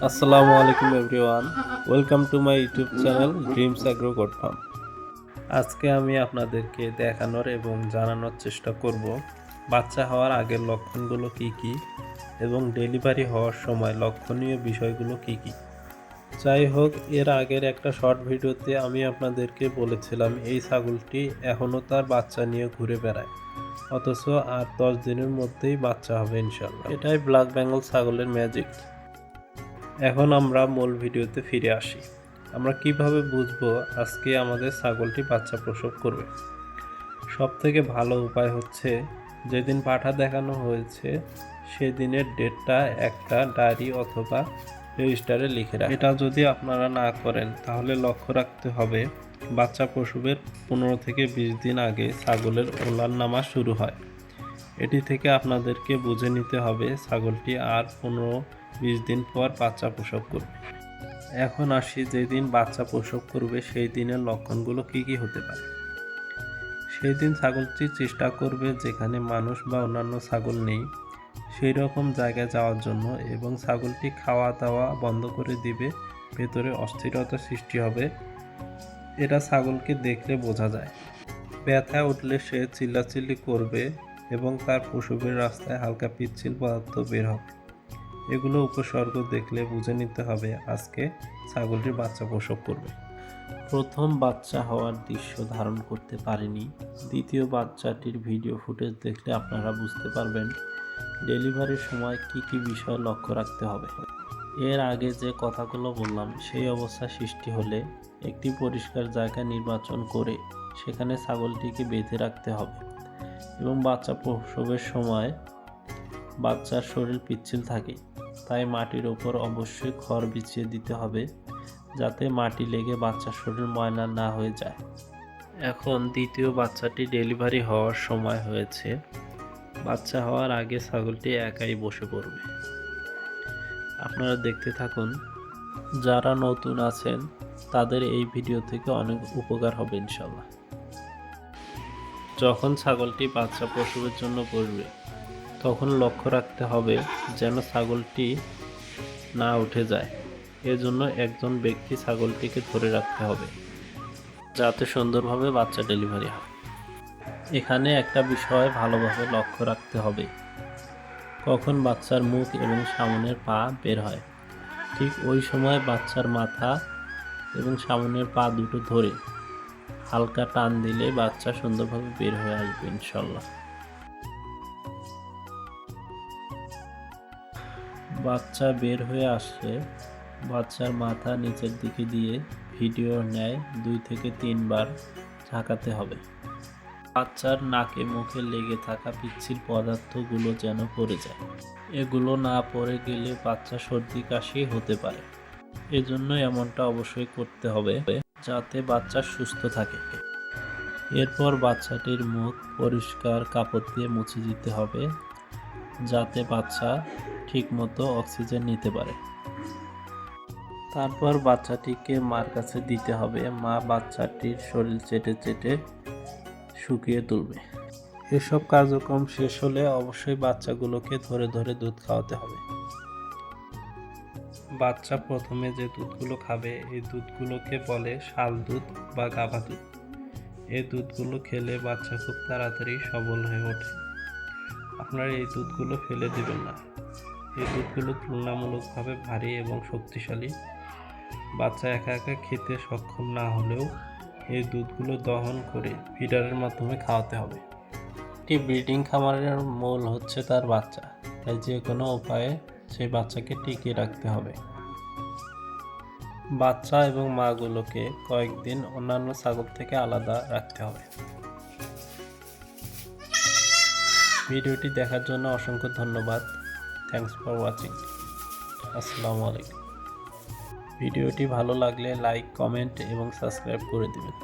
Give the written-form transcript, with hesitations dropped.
আসসালামু আলাইকুম everyone, welcome to my YouTube channel dreams agro goat farm. আজকে আমি আপনাদেরকে দেখানোর এবং জানানোর চেষ্টা করব বাচ্চা হওয়ার আগের লক্ষণগুলো কি কি এবং ডেলিভারি হওয়ার সময় লক্ষণীয় বিষয়গুলো কি কি। যাই হোক, এর আগের একটা শর্ট ভিডিওতে আমি আপনাদেরকে বলেছিলাম এই ছাগলটি এখনও তার বাচ্চা নিয়ে ঘুরে বেড়ায়, অথচ আর 10 দিনের মধ্যেই বাচ্চা হবে ইনশাল্লাহ। এটাই ব্ল্যাক বেঙ্গল ছাগলের ম্যাজিক। এখন আমরা মূল ভিডিওতে ফিরে আসি। আমরা কিভাবে বুঝবো আজকে আমাদের ছাগলটি বাচ্চা প্রসব করবে? সবথেকে ভালো উপায় হচ্ছে যেদিন পাঠা দেখানো হয়েছে সেদিনের ডেটটা একটা ডায়েরি অথবা রেজিস্টারে লিখে রাখুন। এটা যদি আপনারা না করেন তাহলে লক্ষ্য রাখতে হবে বাচ্চা প্রসবের 15 থেকে 20 দিন আগে ছাগলের ওলান নামা শুরু হয়। এটি থেকে আপনাদেরকে বুঝে নিতে হবে ছাগলটি আর 15-20 দিন পর বাচ্চা প্রসব করবে। এখন আসি যেদিন বাচ্চা প্রসব করবে সেই দিনের লক্ষণগুলো কি কি হতে পারে। সেই দিন ছাগলটি চেষ্টা করবে যেখানে মানুষ বা অন্যান্য ছাগল নেই সেই রকম জায়গায় যাওয়ার জন্য, এবং ছাগলটি খাওয়া দাওয়া বন্ধ করে দিবে। ভেতরে অস্থিরতা সৃষ্টি হবে, এটা ছাগলকে দেখলে বোঝা যায়। ব্যথা উঠলে সে চিল্লাচিল্লি করবে এবং তার প্রসবের রাস্তায় হালকা পিচ্ছিল পদার্থ বের হবে। এগুলো উপসর্গ দেখলে বুঝে নিতে হবে আজকে ছাগলটির বাচ্চা প্রসব করবে। প্রথম বাচ্চা হওয়ার দৃশ্য ধারণ করতে পারেনি, দ্বিতীয় বাচ্চাটির ভিডিও ফুটেজ দেখলে আপনারা বুঝতে পারবেন ডেলিভারির সময় কি কি বিষয় লক্ষ্য রাখতে হবে। এর আগে যে কথাগুলো বললাম সেই অবস্থা সৃষ্টি হলে একটি পরিষ্কার জায়গা নির্বাচন করে সেখানে ছাগলটিকে বেঁধে রাখতে হবে, এবং বাচ্চা প্রসবের সময় বাচ্চার শরীর পিচ্ছিল থাকে, তাই মাটির ওপর অবশ্যই খড় বিছিয়ে দিতে হবে যাতে মাটি লেগে বাচ্চার শরীর ময়লা না হয়ে যায়। এখন দ্বিতীয় বাচ্চাটি ডেলিভারি হওয়ার সময় হয়েছে। বাচ্চা হওয়ার আগে ছাগলটি একাই বসে পড়বে। আপনারা দেখতে থাকুন। যারা নতুন আছেন তাদের এই ভিডিও থেকে অনেক উপকার হবে ইনশাল্লাহ। যখন ছাগলটি বাচ্চা প্রসবের জন্য বসবে তখন লক্ষ্য রাখতে হবে যেন ছাগলটি না উঠে যায়। এজন্য একজন ব্যক্তি ছাগলটিকে ধরে রাখতে হবে যাতে সুন্দরভাবে বাচ্চা ডেলিভারি হয়। এখানে একটা বিষয় ভালোভাবে লক্ষ্য রাখতে হবে, কখন বাচ্চার মুখ এবং সামনের পা বের হয়। ঠিক ওই সময় বাচ্চার মাথা এবং সামনের পা দুটো ধরে হালকা টান দিলে বাচ্চা সুন্দরভাবে বের হয়ে আসবে ইনশাল্লাহ। বাচ্চা বের হয়ে আসলে বাচ্চার মাথা নিচের দিকে দিয়ে ভিডিওর ন্যায় 2 থেকে 3 বার ঝাঁকাতে হবে। বাচ্চার নাকে মুখে লেগে থাকা পিচ্ছিল পদার্থগুলো যেন পড়ে যায়। এগুলো না পড়ে গেলে বাচ্চা সর্দি কাশি হতে পারে। এজন্য এমনটা অবশ্যই করতে হবে যাতে বাচ্চা সুস্থ থাকে। এরপর বাচ্চাটির মুখ পরিষ্কার কাপড় দিয়ে মুছে দিতে হবে যাতে বাচ্চা ঠিকমতো অক্সিজেন নিতে পারে। তারপর বাচ্চাটিকে মার কাছে দিতে হবে। মা বাচ্চাটির শরীর চেটে চেটে শুকিয়ে তুলবে। এসব কার্যক্রম শেষ হলে অবশ্যই বাচ্চাগুলোকে ধরে ধরে দুধ খাওয়াতে হবে। বাচ্চা প্রথমে যে দুধগুলো খাবে এই দুধগুলোকে বলে শাল দুধ বা গাভা দুধ। এই দুধগুলো খেলে বাচ্চা খুব তাড়াতাড়ি সবল হয়ে ওঠে। আপনারা এই দুধগুলো ফেলে দিবেন না। এই দুধগুলো তুলনামূলকভাবে ভারী এবং শক্তিশালী। বাচ্চা একা একা খেতে সক্ষম না হলেও এই দুধগুলো দহন করে ফিডারের মাধ্যমে খাওয়াতে হবে। একটি ব্রিডিং খামারের মূল হচ্ছে তার বাচ্চা, তাই যে কোনো উপায়ে সেই বাচ্চাকে টিকিয়ে রাখতে হবে। বাচ্চা এবং মাগুলোকে কয়েকদিন অন্যান্য ছাগল থেকে আলাদা রাখতে হবে। ভিডিওটি দেখার জন্য অসংখ্য ধন্যবাদ। Thanks for watching. আসসালামু আলাইকুম। ভিডিওটি ভালো লাগলে লাইক, কমেন্ট এবং সাবস্ক্রাইব করে দিবেন।